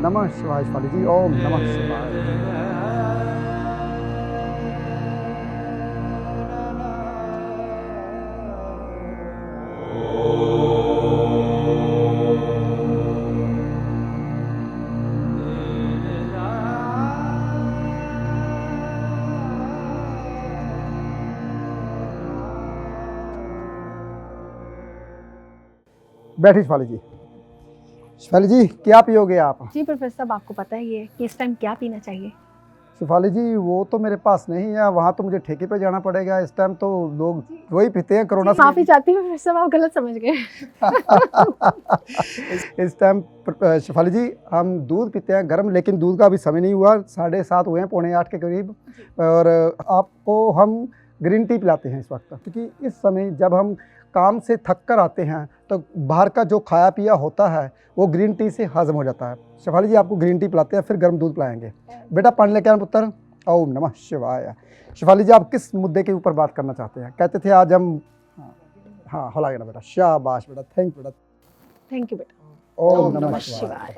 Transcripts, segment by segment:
नमः शिवाय। शिवाली जी ओम नमः शिवाय। बैठिए शिवाली जी। शिवाली जी क्या पियोगे आप? जी प्रोफेसर साहब, आपको पता ही है कि इस टाइम क्या पीना चाहिए। शिवाली जी वो तो मेरे पास नहीं है, वहाँ तो मुझे ठेके पे जाना पड़ेगा। इस टाइम तो लोग वही पीते हैं कोरोना से। माफी चाहती हूँ प्रोफेसर साहब, आप गलत समझ गए। इस टाइम शिवाली जी हम दूध पीते हैं गर्म, लेकिन दूध का अभी समय नहीं हुआ, 7:30 हुए हैं, 7:45 के करीब। और आपको हम ग्रीन टी पिलाते हैं इस वक्त, क्योंकि इस समय जब हम काम से थक कर आते हैं तो बाहर का जो खाया पिया होता है वो ग्रीन टी से हजम हो जाता है। शिवाली जी आपको ग्रीन टी पिलाते हैं, फिर गर्म दूध पिलाएंगे। बेटा पानी लेके आना पुत्र। ओम नमः शिवाय। शिवाली जी आप किस मुद्दे के ऊपर बात करना चाहते हैं? कहते थे आज हम, हाँ हो ना बेटा, शाबाश बेटा, थैंक थैंक यू बेटा। ओम नमः शिवाय।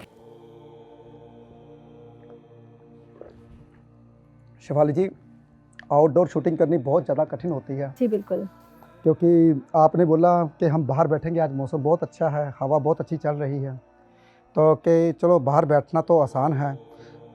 शिवाली जी आउटडोर शूटिंग करनी बहुत ज़्यादा कठिन होती है। जी बिल्कुल। क्योंकि आपने बोला कि हम बाहर बैठेंगे, आज मौसम बहुत अच्छा है, हवा बहुत अच्छी चल रही है, तो कि चलो बाहर बैठना तो आसान है,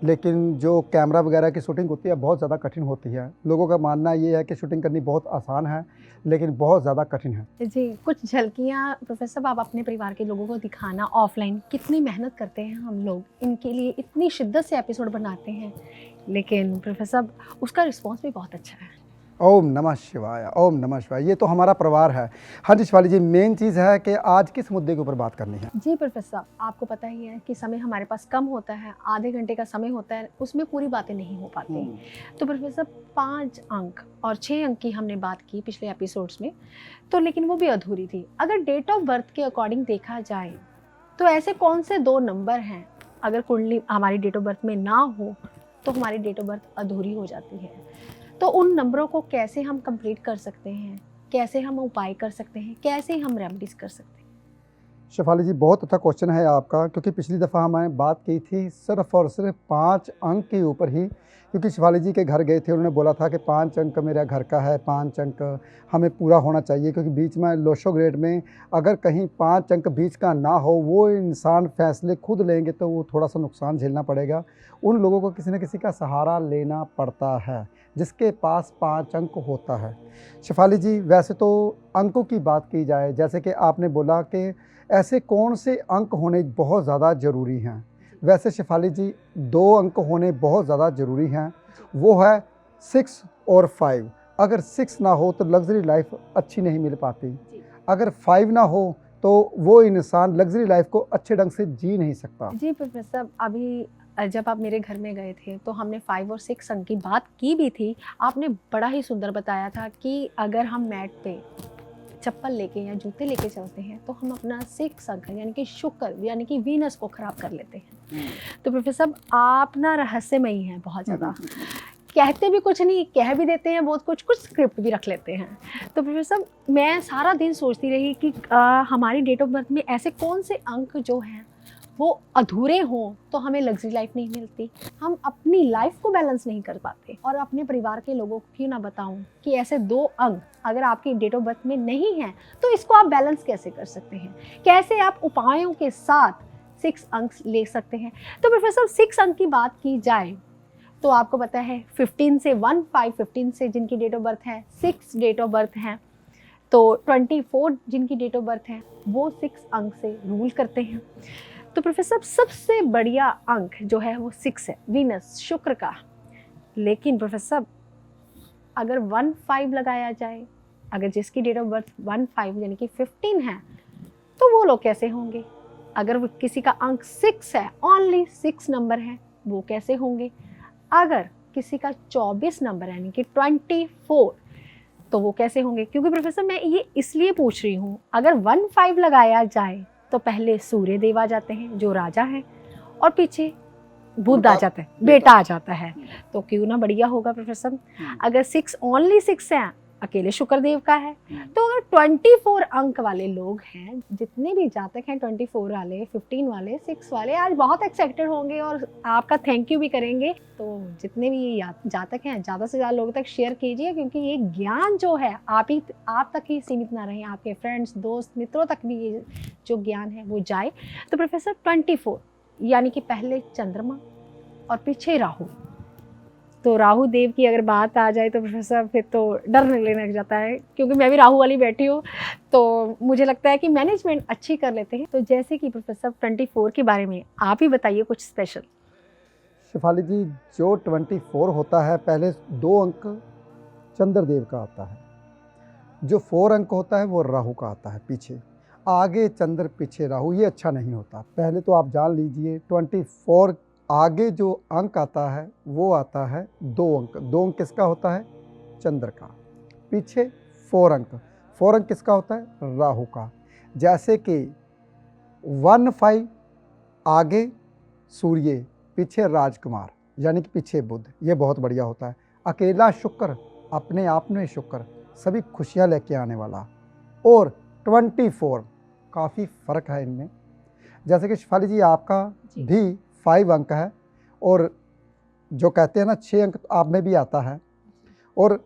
लेकिन जो कैमरा वगैरह की शूटिंग होती है बहुत ज़्यादा कठिन होती है। लोगों का मानना ये है कि शूटिंग करनी बहुत आसान है, लेकिन बहुत ज़्यादा कठिन है। जी कुछ झलकियाँ प्रोफेसर साहब आप अपने परिवार के लोगों को दिखाना, ऑफलाइन कितनी मेहनत करते हैं हम लोग, इनके लिए इतनी शिद्दत से एपिसोड बनाते हैं, लेकिन प्रोफेसर साहब उसका रिस्पॉन्स भी बहुत अच्छा है। ओम नमः शिवाय। ओम नमः शिवाय। ये तो हमारा परिवार है। हाँ जी शिवाली जी, मेन चीज़ है कि आज किस मुद्दे के ऊपर बात करनी है? जी प्रोफेसर साहब, आपको पता ही है कि समय हमारे पास कम होता है, आधे घंटे का समय होता है, उसमें पूरी बातें नहीं हो पाती। तो प्रोफेसर साहब 5 अंक और 6 अंक की हमने बात की पिछले एपिसोड्स में, तो लेकिन वो भी अधूरी थी। अगर डेट ऑफ बर्थ के अकॉर्डिंग देखा जाए तो ऐसे कौन से 2 नंबर हैं, अगर कुंडली हमारी डेट ऑफ बर्थ में ना हो तो हमारी डेट ऑफ बर्थ अधूरी हो जाती है। तो उन नंबरों को कैसे हम कंप्लीट कर सकते हैं, कैसे हम उपाय कर सकते हैं, कैसे हम रेमेडीज कर सकते हैं? शिफाली जी बहुत अच्छा क्वेश्चन है आपका, क्योंकि पिछली दफ़ा हमने बात की थी सिर्फ और सिर्फ 5 अंक के ऊपर ही, क्योंकि शिफाली जी के घर गए थे, उन्होंने बोला था कि 5 अंक मेरा घर का है, 5 अंक हमें पूरा होना चाहिए, क्योंकि बीच में लोशो ग्रेड में अगर कहीं 5 अंक बीच का ना हो, वो इंसान फैसले खुद लेंगे तो वो थोड़ा सा नुकसान झेलना पड़ेगा। उन लोगों को किसी न किसी का सहारा लेना पड़ता है जिसके पास 5 अंक होता है। शिफाली जी वैसे तो अंकों की बात की जाए, जैसे कि आपने बोला कि ऐसे कौन से अंक होने बहुत ज़्यादा ज़रूरी हैं, वैसे शिफाली जी 2 अंक होने बहुत ज़्यादा ज़रूरी हैं, वो है 6 और 5। अगर 6 ना हो तो लग्ज़री लाइफ अच्छी नहीं मिल पाती, अगर 5 ना हो तो वो इंसान लग्ज़री लाइफ को अच्छे ढंग से जी नहीं सकता। जी प्रोफेसर साहब, अभी जब आप मेरे घर में गए थे तो हमने 5 और 6 अंक की बात की भी थी। आपने बड़ा ही सुंदर बताया था कि अगर हम मैट पे चप्पल लेके या जूते लेके चलते हैं तो हम अपना 6 अंक यानी कि शुक्र यानी कि वीनस को खराब कर लेते हैं। तो प्रोफेसर साहब आप ना रहस्यमयी हैं बहुत ज़्यादा, कहते भी कुछ नहीं, कह भी देते हैं बहुत कुछ, कुछ स्क्रिप्ट भी रख लेते हैं। तो प्रोफेसर साहब मैं सारा दिन सोचती रही कि हमारी डेट ऑफ बर्थ में ऐसे कौन से अंक जो हैं वो अधूरे हों तो हमें लग्जरी लाइफ नहीं मिलती, हम अपनी लाइफ को बैलेंस नहीं कर पाते। और अपने परिवार के लोगों को क्यों ना बताऊं कि ऐसे 2 अंक अगर आपकी डेट ऑफ बर्थ में नहीं है तो इसको आप बैलेंस कैसे कर सकते हैं, कैसे आप उपायों के साथ 6 अंक ले सकते हैं। तो प्रोफेसर 6 अंक की बात की जाए तो आपको पता है 15 से 15 से जिनकी डेट ऑफ बर्थ है 6 डेट ऑफ बर्थ हैं, तो 24 जिनकी डेट ऑफ बर्थ है वो 6 अंक से रूल करते हैं। तो प्रोफेसर सबसे बढ़िया अंक जो है वो 6 है, वीनस शुक्र का। लेकिन प्रोफेसर अगर 15 लगाया जाए, अगर जिसकी डेट ऑफ बर्थ 15 यानी कि 15 है तो वो लोग कैसे होंगे? अगर वो किसी का अंक 6 है, ओनली 6 नंबर है, वो कैसे होंगे? अगर किसी का 24 नंबर यानी कि 24 तो वो कैसे होंगे? क्योंकि प्रोफेसर मैं ये इसलिए पूछ रही हूँ, अगर 15 लगाया जाए तो पहले सूर्य देव आ जाते हैं जो राजा हैं, और पीछे बुध आ जाता है, बेटा आ जाता है, तो क्यों ना बढ़िया होगा प्रोफेसर। अगर 6 ओनली 6 हैं, अकेले शुक्रदेव का है। तो अगर 24 अंक वाले लोग हैं, जितने भी जातक हैं 24 वाले, 15 वाले, 6 वाले, आज बहुत एक्साइटेड होंगे और आपका थैंक यू भी करेंगे। तो जितने भी जातक हैं ज़्यादा से ज़्यादा लोगों तक शेयर कीजिए, क्योंकि ये ज्ञान जो है आप तक ही सीमित ना रहे, आपके फ्रेंड्स, दोस्त, मित्रों तक भी ये जो ज्ञान है वो जाए। तो प्रोफेसर 24 यानी कि पहले चंद्रमा और पीछे राहु। तो राहु देव की अगर बात आ जाए तो प्रोफेसर फिर तो डर लगने लग जाता है, क्योंकि मैं भी राहु वाली बैठी हूँ, तो मुझे लगता है कि मैनेजमेंट अच्छी कर लेते हैं। तो जैसे कि प्रोफेसर 24 के बारे में आप ही बताइए कुछ स्पेशल। शेफाली जी, जो 24 होता है, पहले 2 अंक चंद्रदेव का आता है, जो 4 अंक होता है वो राहु का आता है पीछे, आगे चंद्र पीछे राहु, ये अच्छा नहीं होता। पहले तो आप जान लीजिए 24 आगे जो अंक आता है वो आता है 2 अंक। 2 अंक किसका होता है? चंद्र का। पीछे 4 अंक, 4 अंक किसका होता है? राहु का। जैसे कि 15 आगे सूर्य, पीछे राजकुमार, यानी कि पीछे बुध, ये बहुत बढ़िया होता है। अकेला शुक्र, अपने आप में शुक्र, सभी खुशियाँ लेके आने वाला। और 24 काफ़ी फ़र्क है इनमें। जैसे कि शेफाली जी, आपका भी 5 अंक है, और जो कहते हैं ना 6 अंक आप में भी आता है। और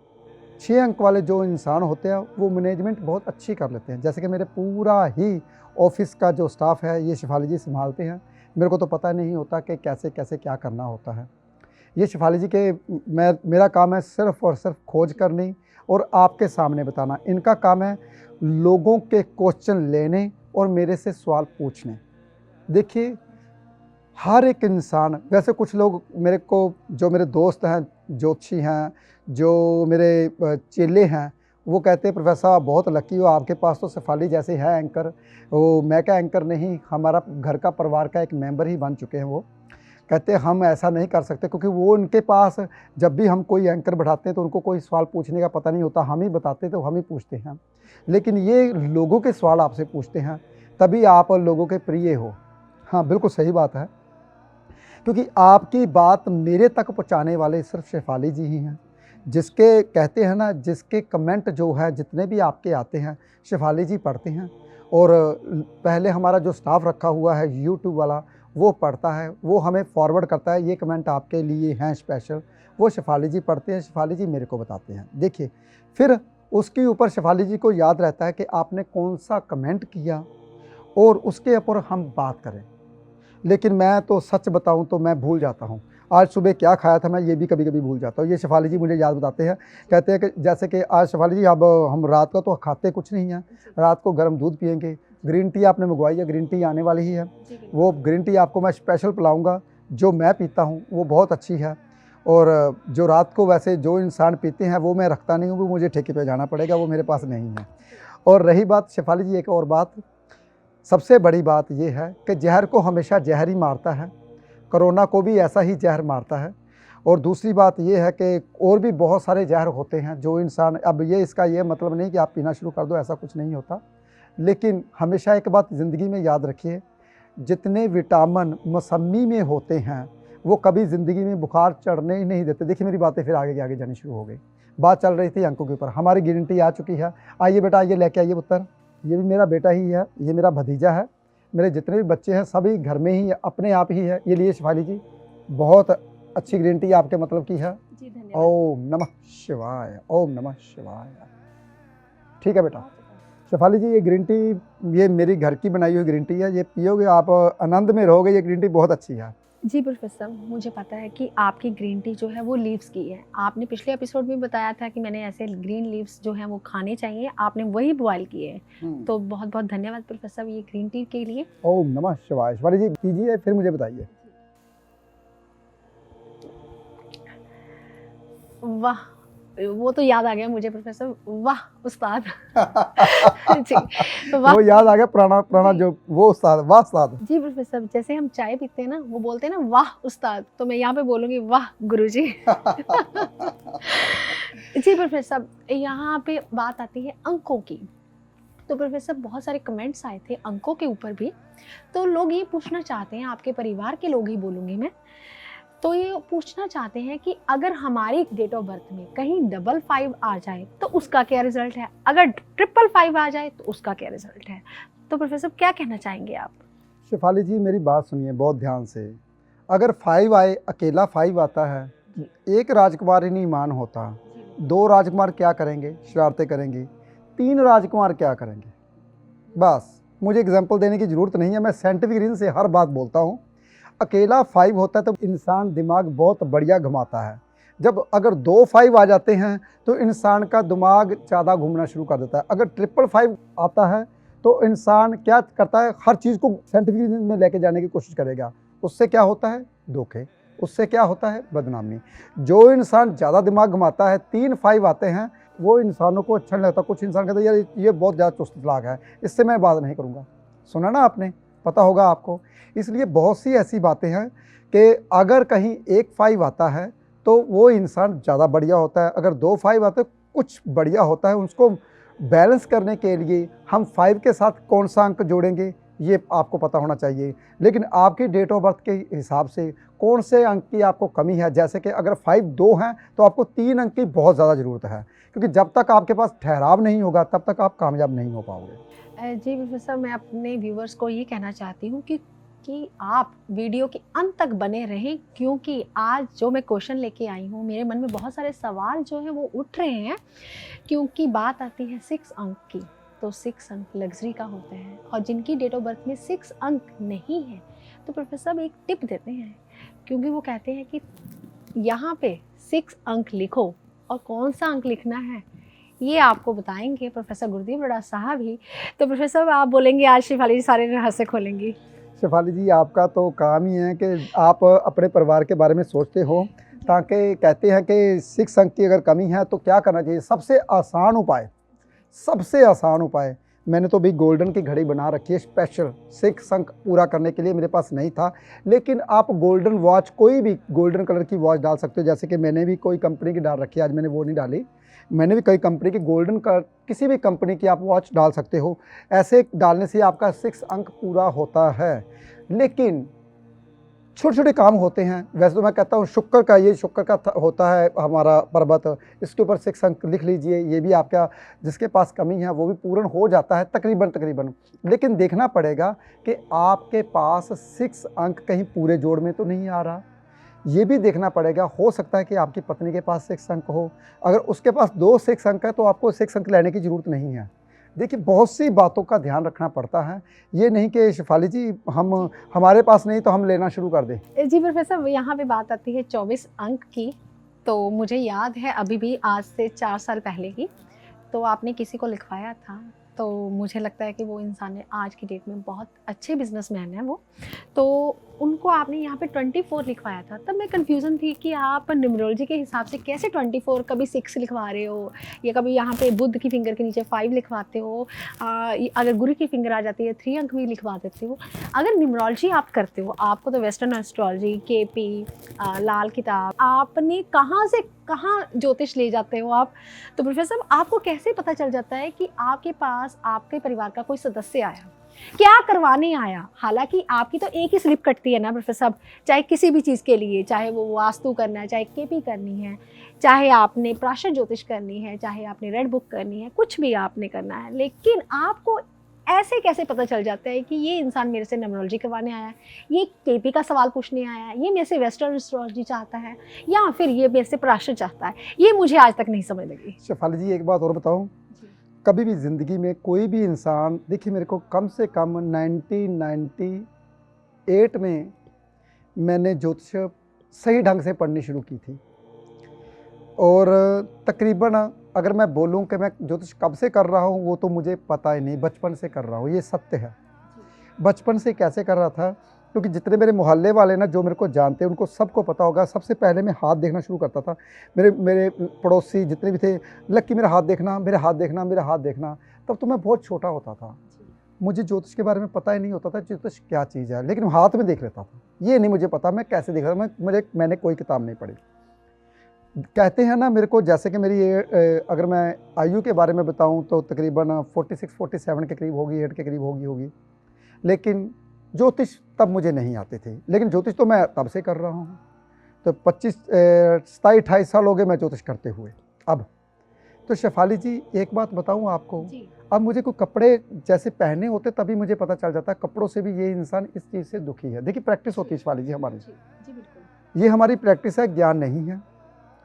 6 अंक वाले जो इंसान होते हैं वो मैनेजमेंट बहुत अच्छी कर लेते हैं। जैसे कि मेरे पूरा ही ऑफिस का जो स्टाफ है ये शेफाली जी संभालते हैं। मेरे को तो पता नहीं होता कि कैसे कैसे क्या करना होता है। ये शेफाली जी के मेरा काम है सिर्फ़ और सिर्फ खोज करनी और आपके सामने बताना। इनका काम है लोगों के क्वेश्चन लेने और मेरे से सवाल पूछने। देखिए, हर एक इंसान, वैसे कुछ लोग मेरे को, जो मेरे दोस्त हैं, ज्योतिषी हैं, जो मेरे चेले हैं, वो कहते हैं प्रोफेसर आप बहुत लकी हो, आपके पास तो शेफाली जैसे है एंकर। वो मैं क्या एंकर नहीं, हमारा घर का परिवार का एक मेंबर ही बन चुके हैं। वो कहते हैं हम ऐसा नहीं कर सकते, क्योंकि वो उनके पास जब भी हम कोई एंकर बढ़ाते हैं तो उनको कोई सवाल पूछने का पता नहीं होता, हम ही बताते तो हम ही पूछते हैं। लेकिन ये लोगों के सवाल आपसे पूछते हैं, तभी आप लोगों के प्रिय हो। हाँ, बिल्कुल सही बात है, क्योंकि आपकी बात मेरे तक पहुंचाने वाले सिर्फ शेफाली जी ही हैं। जिसके कहते हैं ना, जिसके कमेंट जो है जितने भी आपके आते हैं शेफाली जी पढ़ते हैं। और पहले हमारा जो स्टाफ रखा हुआ है यूट्यूब वाला, वो पढ़ता है, वो हमें फॉरवर्ड करता है, ये कमेंट आपके लिए हैं स्पेशल, वो शेफाली जी पढ़ते हैं, शेफाली जी मेरे को बताते हैं। देखिए, फिर उसके ऊपर शेफाली जी को याद रहता है कि आपने कौन सा कमेंट किया और उसके ऊपर हम बात करें। लेकिन मैं तो सच बताऊं तो मैं भूल जाता हूं, आज सुबह क्या खाया था मैं ये भी कभी कभी भूल जाता हूं। ये शेफाली जी मुझे याद बताते हैं, कहते हैं कि जैसे कि आज शेफाली जी अब हम रात का तो खाते कुछ नहीं है, रात को गर्म दूध पियेंगे, ग्रीन टी आपने मंगवाई है, ग्रीन टी आने वाली ही है, वो ग्रीन टी आपको मैं स्पेशल पिलाऊँगा, जो मैं पीता हूँ वो बहुत अच्छी है। और जो रात को वैसे जो इंसान पीते हैं वो मैं रखता नहीं हूँ, वो मुझे ठेके पे जाना पड़ेगा, वो मेरे पास नहीं है। और रही बात शेफाली जी, एक और बात, सबसे बड़ी बात ये है कि जहर को हमेशा जहर ही मारता है, कोरोना को भी ऐसा ही जहर मारता है। और दूसरी बात ये है कि और भी बहुत सारे जहर होते हैं जो इंसान, अब ये इसका ये मतलब नहीं कि आप पीना शुरू कर दो, ऐसा कुछ नहीं होता। लेकिन हमेशा एक बात ज़िंदगी में याद रखिए, जितने विटामिन मौसमी में होते हैं वो कभी ज़िंदगी में बुखार चढ़ने ही नहीं देते। देखिए, मेरी बातें फिर आगे की आगे जानी शुरू हो गई। बात चल रही थी अंकों के ऊपर, हमारी ग्रीन टी आ चुकी है। आइए बेटा, आइए लेके आइए पुत्र, ये भी मेरा बेटा ही है, ये मेरा भतीजा है, मेरे जितने भी बच्चे हैं सभी घर में ही अपने आप ही है। ये लिए शेफाली जी, बहुत अच्छी ग्रीन टी आपके मतलब की है। ओम नमः शिवाय, ओम नमः शिवाय। ठीक है बेटा। शेफाली जी, ये ग्रीन टी ये मेरी घर की बनाई हुई ग्रीन टी है, ये पियोगे आप आनंद में रहोगे, ये ग्रीन टी बहुत अच्छी है। जी प्रोफेसर, मुझे पता है कि आपकी ग्रीन टी जो है वो लीव्स की है। आपने पिछले एपिसोड में बताया था कि मैंने ऐसे ग्रीन लीव्स जो हैं वो खाने चाहिए, आपने वही बॉयल किए हैं। तो बहुत बहुत धन्यवाद प्रोफेसर ये ग्रीन टी के लिए। ओम नमः शिवाय। शेफाली जी कीजिए, फिर मुझे बताइए। वाह, वो तो याद आ गया मुझे प्रोफेसर, वाह उस्ताद। जी, वाह, वो याद आ गया पुराना जो वो उस्ताद, वाह उस्ताद। जी प्रोफेसर, जैसे हम चाय पीते हैं ना, वो बोलते हैं ना वाह उस्ताद, तो मैं यहाँ पे बोलूँगी वाह गुरुजी। जी प्रोफेसर, यहाँ पे बात आती है अंकों की। तो प्रोफेसर, बहुत सारे कमेंट्स आए थे अंकों के ऊपर भी, तो लोग ये पूछना चाहते हैं, आपके परिवार के लोग ही बोलूँगी मैं, तो ये पूछना चाहते हैं कि अगर हमारी डेट ऑफ बर्थ में कहीं 55 आ जाए तो उसका क्या रिजल्ट है, अगर 555 आ जाए तो उसका क्या रिजल्ट है। तो प्रोफेसर क्या कहना चाहेंगे आप? शेफाली जी मेरी बात सुनिए बहुत ध्यान से। अगर 5 आए, अकेला 5 आता है, एक राजकुमार ही नहीं मान होता, 2 राजकुमार क्या करेंगे? शरारतें करेंगी। 3 राजकुमार क्या करेंगे? बस मुझे एग्जांपल देने की ज़रूरत नहीं है, मैं साइंटिफिक रीज़न से हर बात बोलता हूँ। अकेला 5 होता है तो इंसान दिमाग बहुत बढ़िया घुमाता है। जब अगर 2 5 आ जाते हैं तो इंसान का दिमाग ज़्यादा घूमना शुरू कर देता है। अगर 555 आता है तो इंसान क्या करता है? हर चीज़ को साइंटिफिक रीज़न में लेके जाने की कोशिश करेगा। उससे क्या होता है? धोखे। उससे क्या होता है? बदनामी। जो इंसान ज़्यादा दिमाग घुमाता है, 3 5 आते हैं, वो इंसानों को अच्छा नहीं लगता। कुछ इंसान कहते हैं यार ये बहुत ज़्यादा चुस्त चालाक है, इससे मैं बात नहीं करूँगा। सुना ना आपने? पता होगा आपको। इसलिए बहुत सी ऐसी बातें हैं कि अगर कहीं 1 5 आता है तो वो इंसान ज़्यादा बढ़िया होता है। अगर 2 5 आते कुछ बढ़िया होता है। उसको बैलेंस करने के लिए हम 5 के साथ कौन सा अंक जोड़ेंगे ये आपको पता होना चाहिए। लेकिन आपकी डेट ऑफ बर्थ के हिसाब से कौन से अंक की आपको कमी है। जैसे कि अगर 5 2 हैं तो आपको 3 अंक की बहुत ज़्यादा ज़रूरत है, क्योंकि जब तक आपके पास ठहराव नहीं होगा तब तक आप कामयाब नहीं हो पाओगे। जी प्रोफेसर, मैं अपने व्यूवर्स को ये कहना चाहती हूँ कि आप वीडियो के अंत तक बने रहें, क्योंकि आज जो मैं क्वेश्चन लेके आई हूँ मेरे मन में बहुत सारे सवाल जो हैं वो उठ रहे हैं। क्योंकि बात आती है 6 अंक की, तो 6 अंक लग्जरी का होते हैं, और जिनकी डेट ऑफ बर्थ में 6 अंक नहीं है तो प्रोफेसर एक टिप देते हैं, क्योंकि वो कहते हैं कि यहाँ पे 6 अंक लिखो, और कौन सा अंक लिखना है ये आपको बताएंगे प्रोफेसर गुरदीप बड़ा साहब ही। तो प्रोफेसर आप बोलेंगे, आज शेफाली जी सारे रहस्य खोलेंगी। शेफाली जी आपका तो काम ही है कि आप अपने परिवार के बारे में सोचते हो, ताकि कहते हैं कि 6 अंक की अगर कमी है तो क्या करना चाहिए। सबसे आसान उपाय मैंने तो भी गोल्डन की घड़ी बना रखी है स्पेशल 6 अंक पूरा करने के लिए। मेरे पास नहीं था, लेकिन आप गोल्डन वॉच, कोई भी गोल्डन कलर की वॉच डाल सकते हो। जैसे कि मैंने भी कोई कंपनी की डाल रखी है, आज मैंने वो नहीं डाली। मैंने भी कई कंपनी की गोल्डन का, किसी भी कंपनी की आप वॉच डाल सकते हो। ऐसे डालने से आपका 6 अंक पूरा होता है। लेकिन छोटे छोटे काम होते हैं। वैसे तो मैं कहता हूँ शुक्र का, ये शुक्र का होता है हमारा पर्वत, इसके ऊपर 6 अंक लिख लीजिए। ये भी आपका, जिसके पास कमी है वो भी पूर्ण हो जाता है तकरीबन। लेकिन देखना पड़ेगा कि आपके पास 6 अंक कहीं पूरे जोड़ में तो नहीं आ रहा। ये भी देखना पड़ेगा। हो सकता है कि आपकी पत्नी के पास 6 अंक हो। अगर उसके पास 2 6 अंक है तो आपको 6 अंक लेने की ज़रूरत नहीं है। देखिए बहुत सी बातों का ध्यान रखना पड़ता है। ये नहीं कि शेफाली जी हमारे पास नहीं तो हम लेना शुरू कर दें। जी प्रोफेसर, यहाँ पे बात आती है 24 अंक की। तो मुझे याद है अभी भी, आज से 4 साल पहले की, तो आपने किसी को लिखवाया था। तो मुझे लगता है कि वो इंसान है आज की डेट में बहुत अच्छे बिजनेसमैन हैं वो। तो उनको आपने यहाँ पे 24 लिखवाया था। तब मैं कंफ्यूजन थी कि आप न्यूमरोलॉजी के हिसाब से कैसे 24, कभी 6 लिखवा रहे हो, या कभी यहाँ पे बुध की फिंगर के नीचे 5 लिखवाते हो, अगर गुरु की फिंगर आ जाती है 3 अंक भी लिखवा देते हो। अगर न्यूमरोलॉजी आप करते हो, आपको तो वेस्टर्न एस्ट्रोलॉजी, केपी, लाल किताब, आपने कहाँ से कहाँ ज्योतिष ले जाते हो आप? तो प्रोफेसर आपको कैसे पता चल जाता है कि आपके पास आपके परिवार का कोई सदस्य आया, क्या करवाने आया? हालांकि आपकी तो एक ही स्लिप कटती है ना प्रोफेसर, चाहे किसी भी चीज़ के लिए, चाहे वो वास्तु करना है, चाहे केपी करनी है, चाहे आपने प्राशर ज्योतिष करनी है, चाहे आपने रेड बुक करनी है, कुछ भी आपने करना है। लेकिन आपको ऐसे कैसे पता चल जाता है कि ये इंसान मेरे से न्यूमरोलॉजी करवाने आया है, ये केपी का सवाल पूछने आया है, ये मेरे से वेस्टर्न एस्ट्रोलॉजी चाहता है, या फिर ये मेरे से प्राशर चाहता है? ये मुझे आज तक नहीं समझ लगी। शेफाली जी एक बात और बताऊं, कभी भी ज़िंदगी में कोई भी इंसान, देखिए मेरे को कम से कम 1998 में मैंने ज्योतिष सही ढंग से पढ़नी शुरू की थी। और तकरीबन अगर मैं बोलूं कि मैं ज्योतिष कब से कर रहा हूं वो तो मुझे पता ही नहीं, बचपन से कर रहा हूं, ये सत्य है। बचपन से कैसे कर रहा था, क्योंकि जितने मेरे मोहल्ले वाले ना जो मेरे को जानते हैं उनको सबको पता होगा। सबसे पहले मैं हाथ देखना शुरू करता था। मेरे पड़ोसी जितने भी थे, लक्की मेरा हाथ देखना, मेरा हाथ देखना, मेरा हाथ देखना। तब तो मैं बहुत छोटा होता था, मुझे ज्योतिष के बारे में पता ही नहीं होता था ज्योतिष क्या चीज़ है, लेकिन हाथ में देख लेता था। ये नहीं मुझे पता मैं कैसे देख रहा था, मैंने कोई किताब नहीं पढ़ी। कहते हैं ना मेरे को, जैसे कि मेरी अगर मैं आयु के बारे में बताऊं तो तकरीबन 46-47 के करीब होगी, 8 के करीब होगी। लेकिन ज्योतिष तब मुझे नहीं आते थे, लेकिन ज्योतिष तो मैं तब से कर रहा हूँ। तो 27-28 साल हो गए मैं ज्योतिष करते हुए अब। तो शेफाली जी एक बात बताऊं आपको, अब मुझे कोई कपड़े जैसे पहने होते तभी मुझे पता चल जाता है कपड़ों से भी ये इंसान इस चीज़ से दुखी है। देखिए प्रैक्टिस होती है शेफाली जी हमारी, ये हमारी प्रैक्टिस है, ज्ञान नहीं है,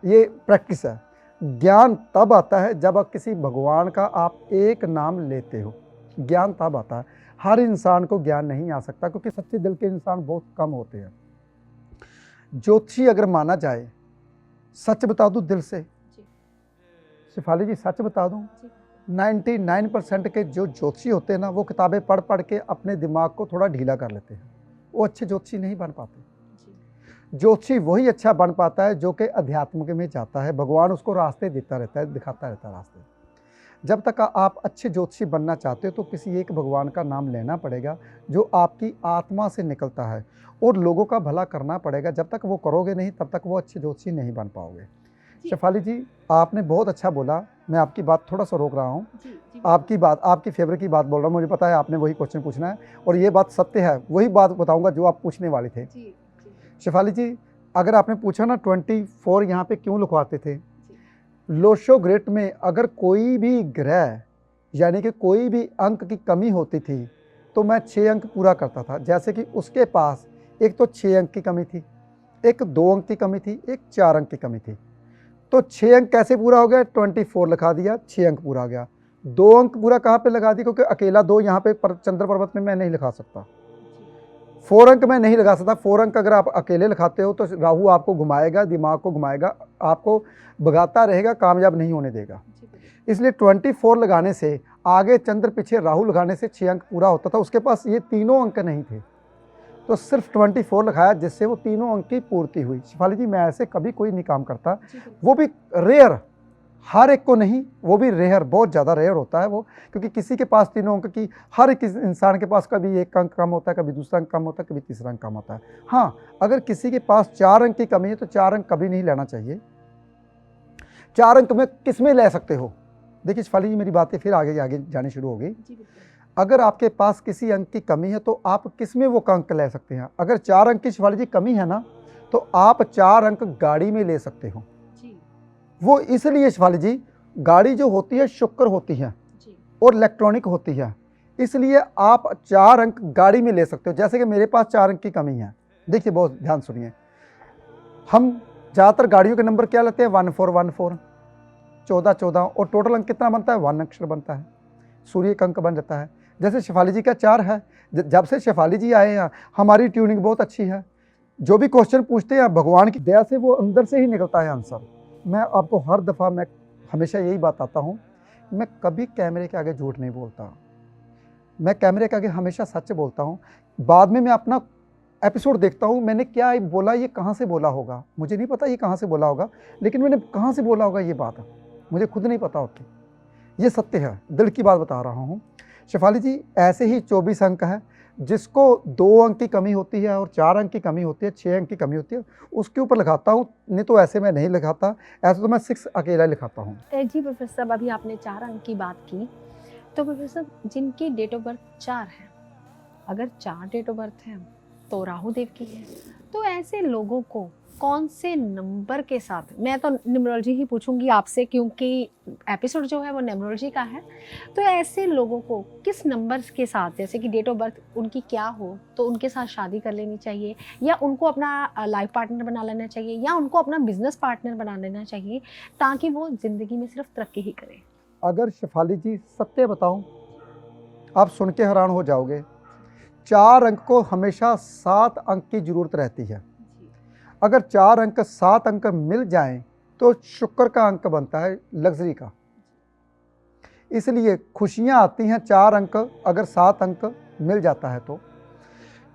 ये प्रैक्टिस है। ज्ञान तब आता है जब आप किसी भगवान का आप एक नाम लेते हो, ज्ञान तब आता है। हर इंसान को ज्ञान नहीं आ सकता क्योंकि सच्चे दिल के इंसान बहुत कम होते हैं। ज्योतिषी अगर माना जाए, सच बता दूं दिल से शेफाली जी, सच बता दूं 99% के जो ज्योतिषी होते हैं ना, वो किताबें पढ़ पढ़ के अपने दिमाग को थोड़ा ढीला कर लेते हैं, वो अच्छे ज्योतिषी नहीं बन पाते। ज्योतिषी वही अच्छा बन पाता है जो कि अध्यात्म में जाता है, भगवान उसको रास्ते देता रहता है, दिखाता रहता है रास्ते। जब तक आप अच्छे ज्योतिषी बनना चाहते हो तो किसी एक भगवान का नाम लेना पड़ेगा जो आपकी आत्मा से निकलता है, और लोगों का भला करना पड़ेगा। जब तक वो करोगे नहीं तब तक वो अच्छे ज्योतिषी नहीं बन पाओगे। शेफाली जी आपने बहुत अच्छा बोला, मैं आपकी बात थोड़ा सा रोक रहा हूँ, आपकी बात, आपकी फेवर की बात बोल रहा हूँ, मुझे पता है आपने वही क्वेश्चन पूछना है और ये बात सत्य है, वही बात बताऊँगा जो आप पूछने वाले थे। शेफाली जी अगर आपने पूछा ना 24 यहाँ पे क्यों लिखवाते थे, लोशो ग्रेट में अगर कोई भी ग्रह यानी कि कोई भी अंक की कमी होती थी तो मैं 6 अंक पूरा करता था। जैसे कि उसके पास एक तो 6 अंक की कमी थी, एक 2 अंक की कमी थी, एक 4 अंक की कमी थी, तो 6 अंक कैसे पूरा हो गया, 24 लिखा दिया, 6 अंक पूरा हो गया। 2 अंक पूरा कहाँ पे लगा दिया, क्योंकि अकेला 2 यहाँ पे चंद्र पर्वत में मैं नहीं लिखा सकता, 4 अंक मैं नहीं लगा सकता। 4 अंक अगर आप अकेले लिखाते हो तो राहु आपको घुमाएगा, दिमाग को घुमाएगा, आपको भगाता रहेगा, कामयाब नहीं होने देगा। इसलिए 24 लगाने से आगे चंद्र पीछे राहु लगाने से 6 अंक पूरा होता था। उसके पास ये तीनों अंक नहीं थे तो सिर्फ 24 लगाया जिससे वो तीनों अंक की पूर्ति हुई। शेफाली जी मैं ऐसे कभी कोई नहीं काम करता, वो भी रेयर, हर एक को नहीं, वो भी रेयर, बहुत ज़्यादा रेयर होता है वो, क्योंकि किसी के पास तीनों अंक की, हर एक इंसान के पास कभी 1 अंक कम होता है, कभी दूसरा अंक कम होता है, कभी तीसरा अंक कम होता है। हाँ अगर किसी के पास 4 अंक की कमी है तो 4 अंक कभी नहीं लेना चाहिए। 4 अंक में किस में ले सकते हो, देखिए शेफाली जी मेरी बातें फिर आगे आगे जानी शुरू हो गई। अगर आपके पास किसी अंक की कमी है तो आप किस में वो अंक ले सकते हैं। अगर 4 अंक की शेफाली जी कमी है ना तो आप 4 अंक गाड़ी में ले सकते हो। वो इसलिए शेफाली जी गाड़ी जो होती है शुक्र होती है और इलेक्ट्रॉनिक होती है, इसलिए आप 4 अंक गाड़ी में ले सकते हो। जैसे कि मेरे पास 4 अंक की कमी है, देखिए बहुत ध्यान सुनिए, हम ज़्यादातर गाड़ियों के नंबर क्या लेते हैं 1414, 1414, और टोटल अंक कितना बनता है 1 अक्षर बनता है, सूर्य का अंक बन जाता है। जैसे शेफाली जी का 4 है, जब से शेफाली जी आए हैं हमारी ट्यूनिंग बहुत अच्छी है, जो भी क्वेश्चन पूछते हैं भगवान की दया से वो अंदर से ही निकलता है आंसर। मैं आपको हर दफ़ा, मैं हमेशा यही बात आता हूँ, मैं कभी कैमरे के आगे झूठ नहीं बोलता, मैं कैमरे के आगे हमेशा सच बोलता हूँ। बाद में मैं अपना एपिसोड देखता हूँ, मैंने क्या बोला, ये कहाँ से बोला होगा, मुझे नहीं पता ये कहाँ से बोला होगा, लेकिन मैंने कहाँ से बोला होगा ये बात मुझे खुद नहीं पता होती। ये सत्य है, दिल की बात बता रहा हूँ। शेफाली जी ऐसे ही 24 अंक है, जिसको 2 अंक की कमी होती है और 4 अंक की कमी होती है, 6 अंक की कमी होती है, उसके ऊपर लिखाता हूँ, नहीं तो ऐसे मैं नहीं लिखाता, ऐसे तो मैं 6 अकेला लिखाता हूँ। जी प्रोफेसर साहब अभी आपने 4 अंक की बात की, तो प्रोफेसर जिनकी डेट ऑफ बर्थ 4 है, अगर 4 डेट ऑफ बर्थ है तो राहु देव की है, तो ऐसे लोगों को कौन से नंबर के साथ, मैं तो न्यूमरोलॉजी ही पूछूंगी आपसे क्योंकि एपिसोड जो है वो न्यूमरोलॉजी का है, तो ऐसे लोगों को किस नंबर्स के साथ, जैसे कि डेट ऑफ बर्थ उनकी क्या हो तो उनके साथ शादी कर लेनी चाहिए, या उनको अपना लाइफ पार्टनर बना लेना चाहिए, या उनको अपना बिजनेस पार्टनर बना लेना चाहिए ताकि वो ज़िंदगी में सिर्फ तरक्की ही करें। अगर शेफाली जी सत्य बताऊं, आप सुन के हैरान हो जाओगे, 4 अंक को हमेशा 7 अंक की ज़रूरत रहती है। अगर 4 अंक 7 अंक मिल जाएं तो शुक्र का अंक बनता है, लग्जरी का। इसलिए खुशियां आती हैं 4 अंक अगर 7 अंक मिल जाता है तो।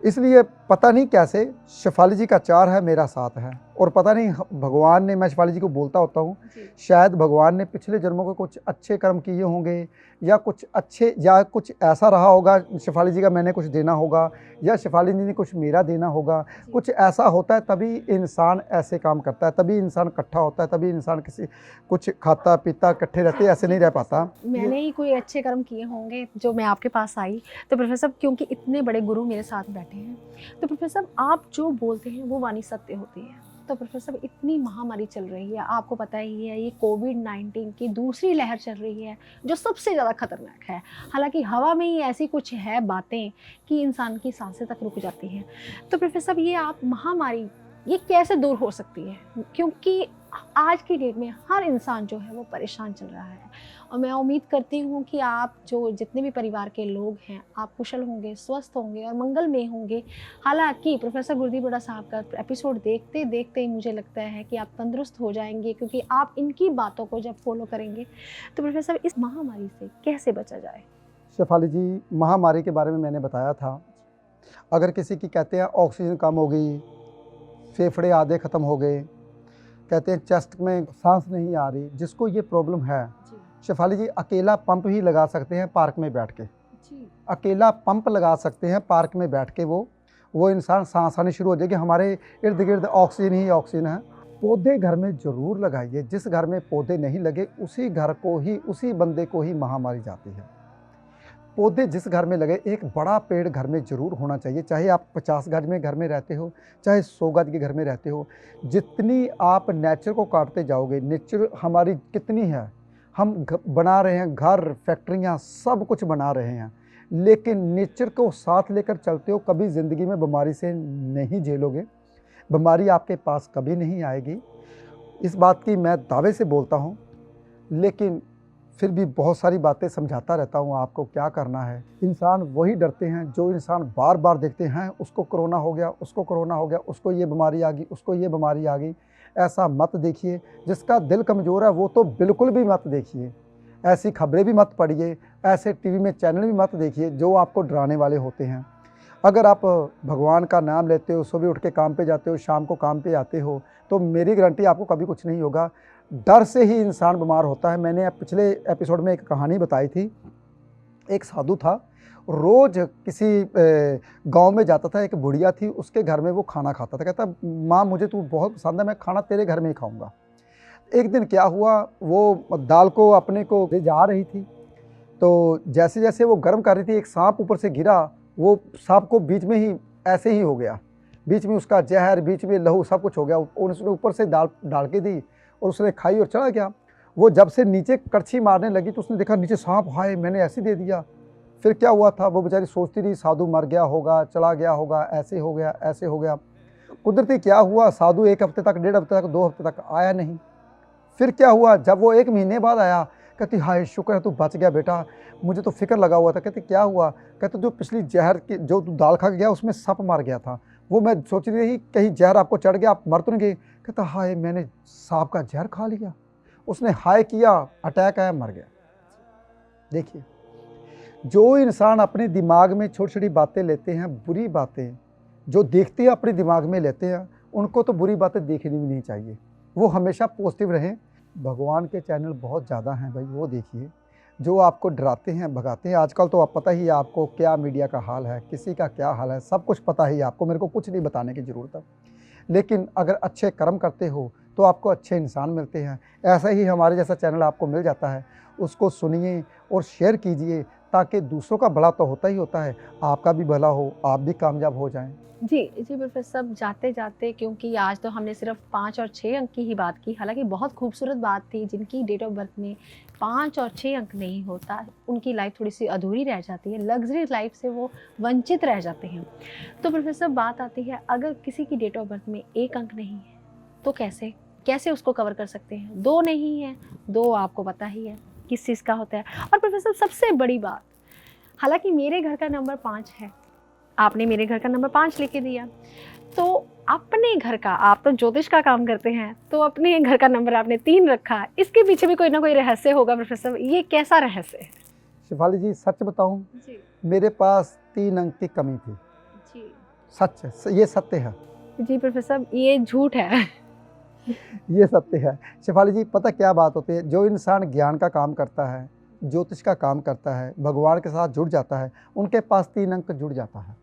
इसलिए पता नहीं कैसे शेफाली जी का 4 है, मेरा 7 है, और पता नहीं भगवान ने, मैं शेफाली जी को बोलता होता हूँ, शायद भगवान ने पिछले जन्मों को कुछ अच्छे कर्म किए होंगे, या कुछ अच्छे, या कुछ ऐसा रहा होगा शेफाली जी का मैंने कुछ देना होगा, या शेफाली जी ने कुछ मेरा देना होगा, कुछ ऐसा होता है तभी इंसान ऐसे काम करता है, तभी इंसान इकट्ठा होता है, तभी इंसान किसी कुछ खाता पीता इकट्ठे रहते, ऐसे नहीं रह पाता। मैंने ही कोई अच्छे कर्म किए होंगे जो मैं आपके पास आई, तो प्रोफेसर क्योंकि इतने बड़े गुरु मेरे साथ बैठे हैं, तो प्रोफेसर आप जो बोलते हैं वो वाणी सत्य होती है, तो प्रोफेसर साहब इतनी महामारी चल रही है, आपको पता ही है ये कोविड-19 की दूसरी लहर चल रही है जो सबसे ज़्यादा खतरनाक है। हालाँकि हवा में ही ऐसी कुछ है बातें कि इंसान की सांसें तक रुक जाती हैं। तो प्रोफेसर साहब ये आप महामारी ये कैसे दूर हो सकती है? क्योंकि आज की डेट में हर इंसान जो है वो परेशान चल रहा है और मैं उम्मीद करती हूँ कि आप जो जितने भी परिवार के लोग हैं आप कुशल होंगे, स्वस्थ होंगे और मंगलमय होंगे। हालाँकि प्रोफेसर गुरदीप हुड्डा साहब का एपिसोड देखते देखते ही मुझे लगता है कि आप तंदुरुस्त हो जाएंगे, क्योंकि आप इनकी बातों को जब फॉलो करेंगे। तो प्रोफेसर इस महामारी से कैसे बचा जाए? शेफाली जी, महामारी के बारे में मैंने बताया था। अगर किसी की कहते हैं ऑक्सीजन कम हो गई, फेफड़े आधे ख़त्म हो गए, कहते हैं चेस्ट में सांस नहीं आ रही, जिसको ये प्रॉब्लम है शेफाली जी, अकेला पंप ही लगा सकते हैं पार्क में बैठ के। अकेला पंप लगा सकते हैं पार्क में बैठ के, वो इंसान सांस आनी शुरू हो जाएगी। हमारे इर्द गिर्द ऑक्सीजन ही ऑक्सीजन है। पौधे घर में ज़रूर लगाइए। जिस घर में पौधे नहीं लगे उसी घर को ही, उसी बंदे को ही महामारी जाती है। पौधे जिस घर में लगे, एक बड़ा पेड़ घर में ज़रूर होना चाहिए, चाहे आप 50 गज में घर में रहते हो, चाहे 100 गज के घर में रहते हो। जितनी आप नेचर को काटते जाओगे, नेचर हमारी कितनी है, हम बना रहे हैं घर, फैक्ट्रियाँ, सब कुछ बना रहे हैं, लेकिन नेचर को साथ लेकर चलते हो, कभी ज़िंदगी में बीमारी से नहीं झेलोगे, बीमारी आपके पास कभी नहीं आएगी। इस बात की मैं दावे से बोलता हूँ, लेकिन फिर भी बहुत सारी बातें समझाता रहता हूँ आपको क्या करना है। इंसान वही डरते हैं जो इंसान बार बार देखते हैं उसको कोरोना हो गया, उसको कोरोना हो गया, उसको ये बीमारी आ गई, उसको ये बीमारी आ गई। ऐसा मत देखिए। जिसका दिल कमज़ोर है वो तो बिल्कुल भी मत देखिए। ऐसी खबरें भी मत पढ़िए, ऐसे टीवी में चैनल भी मत देखिए जो आपको डराने वाले होते हैं। अगर आप भगवान का नाम लेते हो, सुबह उठ के काम पे जाते हो, शाम को काम पे आते हो, तो मेरी गारंटी आपको कभी कुछ नहीं होगा। डर से ही इंसान बीमार होता है। मैंने पिछले एपिसोड में एक कहानी बताई थी। एक साधु था, रोज़ किसी गांव में जाता था। एक बुढ़िया थी, उसके घर में वो खाना खाता था। कहता, माँ मुझे तू बहुत पसंद है, मैं खाना तेरे घर में ही खाऊंगा। एक दिन क्या हुआ, वो दाल को अपने को ले जा रही थी, तो जैसे जैसे वो गर्म कर रही थी, एक सांप ऊपर से गिरा। वो सांप को बीच में ही ऐसे ही हो गया, बीच में उसका जहर, बीच में लहू, सब कुछ हो गया। और उसने ऊपर से दाल डाल के दी और उसने खाई और चला गया। वो जब से नीचे कड़छी मारने लगी तो उसने देखा नीचे सांप, हाय मैंने ऐसे दे दिया। फिर क्या हुआ था, वो बेचारी सोचती रही साधु मर गया होगा, चला गया होगा, ऐसे हो गया, ऐसे हो गया। कुदरती क्या हुआ, साधु 1 हफ्ते तक, 1.5 हफ्ते तक, 2 हफ्ते तक आया नहीं। फिर क्या हुआ, जब वो 1 महीने बाद आया, कहती हाय शुक्र है तू बच गया बेटा, मुझे तो फिक्र लगा हुआ था। कहते क्या हुआ, कहते जो पिछली जहर की जो तू दाल खा के गया उसमें सांप मार गया था, वो मैं सोच रही थी कहीं जहर आपको चढ़ गया, आप मर तो नहीं गए। कहता हाय मैंने सांप का जहर खा लिया। उसने हाय किया, अटैक आया, मर गया। देखिए, जो इंसान अपने दिमाग में छोटी छोटी बातें लेते हैं, बुरी बातें जो देखते हैं अपने दिमाग में लेते हैं, उनको तो बुरी बातें देखनी भी नहीं चाहिए। वो हमेशा पॉजिटिव रहें। भगवान के चैनल बहुत ज़्यादा हैं भाई, वो देखिए जो आपको डराते हैं, भगाते हैं। आजकल तो आप पता ही है आपको क्या मीडिया का हाल है, किसी का क्या हाल है, सब कुछ पता ही है आपको, मेरे को कुछ नहीं बताने की ज़रूरत है। लेकिन अगर अच्छे कर्म करते हो तो आपको अच्छे इंसान मिलते हैं। ऐसा ही हमारे जैसा चैनल आपको मिल जाता है, उसको सुनिए और शेयर कीजिए, ताकि दूसरों का भला तो होता ही होता है, आपका भी भला हो, आप भी कामयाब हो जाएं। जी प्रोफेसर साहब, जाते जाते, क्योंकि आज तो हमने सिर्फ 5 और 6 अंक की ही बात की, हालांकि बहुत खूबसूरत बात थी। जिनकी डेट ऑफ बर्थ में 5 और 6 अंक नहीं होता, उनकी लाइफ थोड़ी सी अधूरी रह जाती है, लग्जरी लाइफ से वो वंचित रह जाते हैं। तो प्रोफेसर साहब बात आती है, अगर किसी की डेट ऑफ बर्थ में 1 अंक नहीं है तो कैसे उसको कवर कर सकते हैं? 2 नहीं है, 2 आपको पता ही है किस चीज़ का होता है। और प्रोफेसर सबसे बड़ी बात, हालांकि मेरे घर का नंबर 5 है, आपने मेरे घर का नंबर 5 लेके दिया, तो अपने घर का, आप तो ज्योतिष का काम करते हैं, तो अपने घर का नंबर आपने 3 रखा, इसके पीछे भी कोई ना कोई रहस्य होगा प्रोफेसर, ये कैसा रहस्य है? शिफाली जी सच बताऊं, मेरे पास 3 अंक की कमी थी जी। सच है, ये सत्य है जी प्रोफेसर, ये झूठ है ये सत्य है। शिफाली जी पता क्या बात होती है, जो इंसान ज्ञान का काम करता है, ज्योतिष का काम करता है, भगवान के साथ जुड़ जाता है, उनके पास 3 अंक जुड़ जाता है।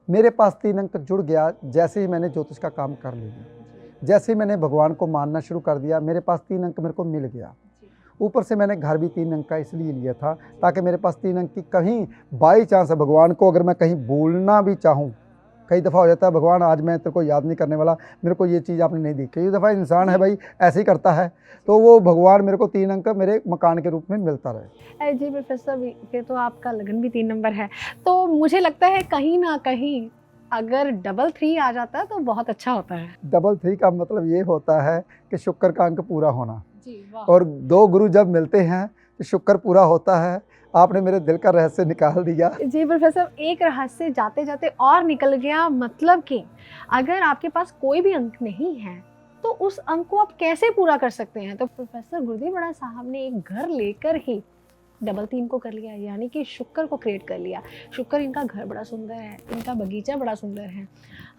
मेरे पास 3 अंक जुड़ गया जैसे ही मैंने ज्योतिष का काम कर लिया, जैसे ही मैंने भगवान को मानना शुरू कर दिया, मेरे पास 3 अंक मेरे को मिल गया। ऊपर से मैंने घर भी 3 अंक का इसलिए लिया था ताकि मेरे पास 3 अंक की, कहीं बाई चांस भगवान को अगर मैं कहीं बोलना भी चाहूँ कई दफ़ा हो जाता है भगवान आज मैं तेरे को याद नहीं करने वाला, मेरे को ये चीज़ आपने नहीं दी। कई दफ़ा इंसान है भाई ऐसे ही करता है, तो वो भगवान मेरे को 3 अंक मेरे मकान के रूप में मिलता रहे। जी प्रोफेसर, ये तो आपका लगन भी 3 नंबर है, तो मुझे लगता है कहीं ना कहीं अगर डबल 3 आ जाता है तो बहुत अच्छा होता है। डबल 3 का मतलब ये होता है कि शुक्र का अंक पूरा होना, जी वाह। और 2 गुरु जब मिलते हैं तो शुक्र पूरा होता है। आपने मेरे दिल का रहस्य निकाल दिया। जी प्रोफेसर, एक रहस्य जाते जाते और निकल गया, मतलब कि अगर आपके पास कोई भी अंक नहीं है तो उस अंक को आप कैसे पूरा कर सकते हैं। तो प्रोफेसर गुरदीप बड़ा साहब ने एक घर लेकर ही डबल 3 को कर लिया, यानी कि शुक्र को क्रिएट कर लिया। शुक्र, इनका घर बड़ा सुंदर है, इनका बगीचा बड़ा सुंदर है।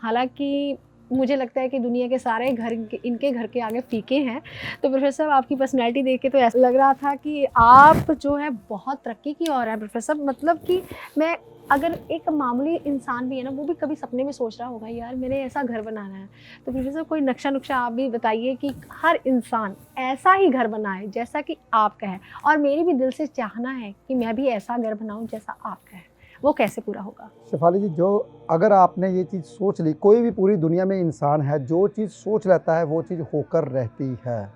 हालांकि मुझे लगता है कि दुनिया के सारे घर इनके घर के आगे फीके हैं। तो प्रोफेसर आपकी पर्सनैलिटी देख के तो ऐसा लग रहा था कि आप जो है बहुत तरक्की की ओर है प्रोफेसर। मतलब कि मैं, अगर एक मामूली इंसान भी है ना, वो भी कभी सपने में सोच रहा होगा यार मैंने ऐसा घर बनाना है। तो प्रोफेसर कोई नक्शा नुक्शा आप भी बताइए कि हर इंसान ऐसा ही घर बनाए जैसा कि आपका है, और मेरी भी दिल से चाहना है कि मैं भी ऐसा घर बनाऊं जैसा आपका है। वो कैसे पूरा होगा? शेफाली जी, जो अगर आपने ये चीज़ सोच ली, कोई भी पूरी दुनिया में इंसान है जो चीज़ सोच लेता है वो चीज़ होकर रहती है।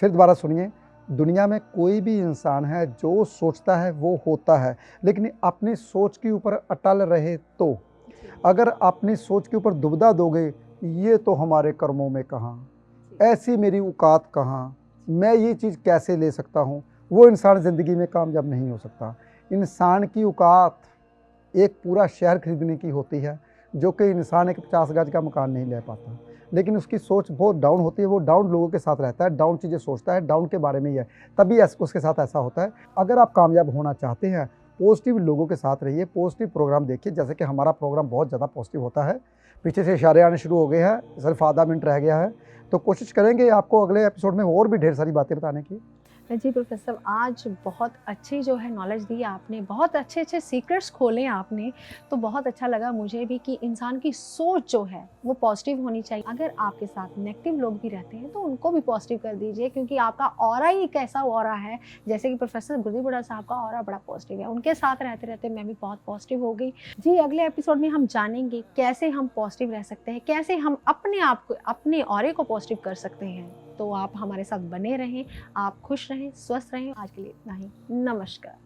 फिर दोबारा सुनिए, दुनिया में कोई भी इंसान है जो सोचता है वो होता है, लेकिन अपनी सोच के ऊपर अटल रहे तो। अगर अपनी सोच के ऊपर दुविधा दोगे, ये तो हमारे कर्मों में कहाँ, ऐसी मेरी औकात कहाँ, मैं ये चीज़ कैसे ले सकता हूँ, वो इंसान ज़िंदगी में कामयाब नहीं हो सकता। इंसान की औकात एक पूरा शहर खरीदने की होती है, जो कि इंसान एक 50 गज का मकान नहीं ले पाता। लेकिन उसकी सोच बहुत डाउन होती है, वो डाउन लोगों के साथ रहता है, डाउन चीज़ें सोचता है, डाउन के बारे में ही है, तभी उसके साथ ऐसा होता है। अगर आप कामयाब होना चाहते हैं, पॉजिटिव लोगों के साथ रहिए, पॉजिटिव प्रोग्राम देखिए। जैसे कि हमारा प्रोग्राम बहुत ज़्यादा पॉजिटिव होता है, पीछे से इशारे आने शुरू हो गए हैं, सिर्फ आधा मिनट रह गया है, तो कोशिश करेंगे आपको अगले एपिसोड में और भी ढेर सारी बातें बताने की। जी प्रोफेसर, आज बहुत अच्छी जो है नॉलेज दी आपने, बहुत अच्छे अच्छे सीक्रेट्स खोले आपने, तो बहुत अच्छा लगा मुझे भी कि इंसान की सोच जो है वो पॉजिटिव होनी चाहिए। अगर आपके साथ नेगेटिव लोग भी रहते हैं तो उनको भी पॉजिटिव कर दीजिए, क्योंकि आपका ऑरा ही एक ऐसा ऑरा है, जैसे कि प्रोफेसर गुरदीप बड़ा साहब का ऑरा बड़ा पॉजिटिव है। उनके साथ रहते रहते मैं भी बहुत पॉजिटिव हो गई। जी, अगले एपिसोड में हम जानेंगे कैसे हम पॉजिटिव रह सकते हैं, कैसे हम अपने आप को, अपने ऑरे को पॉजिटिव कर सकते हैं। तो आप हमारे साथ बने रहें, आप खुश रहें, स्वस्थ रहें। आज के लिए इतना ही, नमस्कार।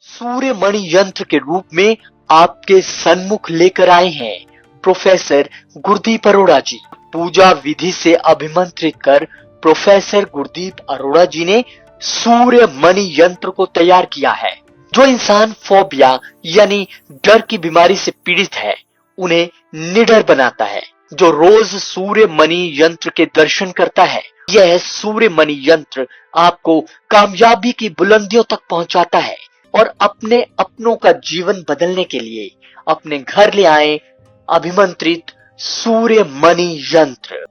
सूर्य मणि यंत्र के रूप में आपके सन्मुख लेकर आए हैं प्रोफेसर गुरदीप अरोड़ा जी। पूजा विधि से अभिमंत्रित कर प्रोफेसर गुरदीप अरोड़ा जी ने सूर्य मणि यंत्र को तैयार किया है। जो इंसान फोबिया यानी डर की बीमारी से पीड़ित है, उन्हें निडर बनाता है। जो रोज सूर्य मणि यंत्र के दर्शन करता है, यह सूर्य मणि यंत्र आपको कामयाबी की बुलंदियों तक पहुंचाता है। और अपने अपनों का जीवन बदलने के लिए अपने घर ले आए अभिमंत्रित सूर्य मणि यंत्र।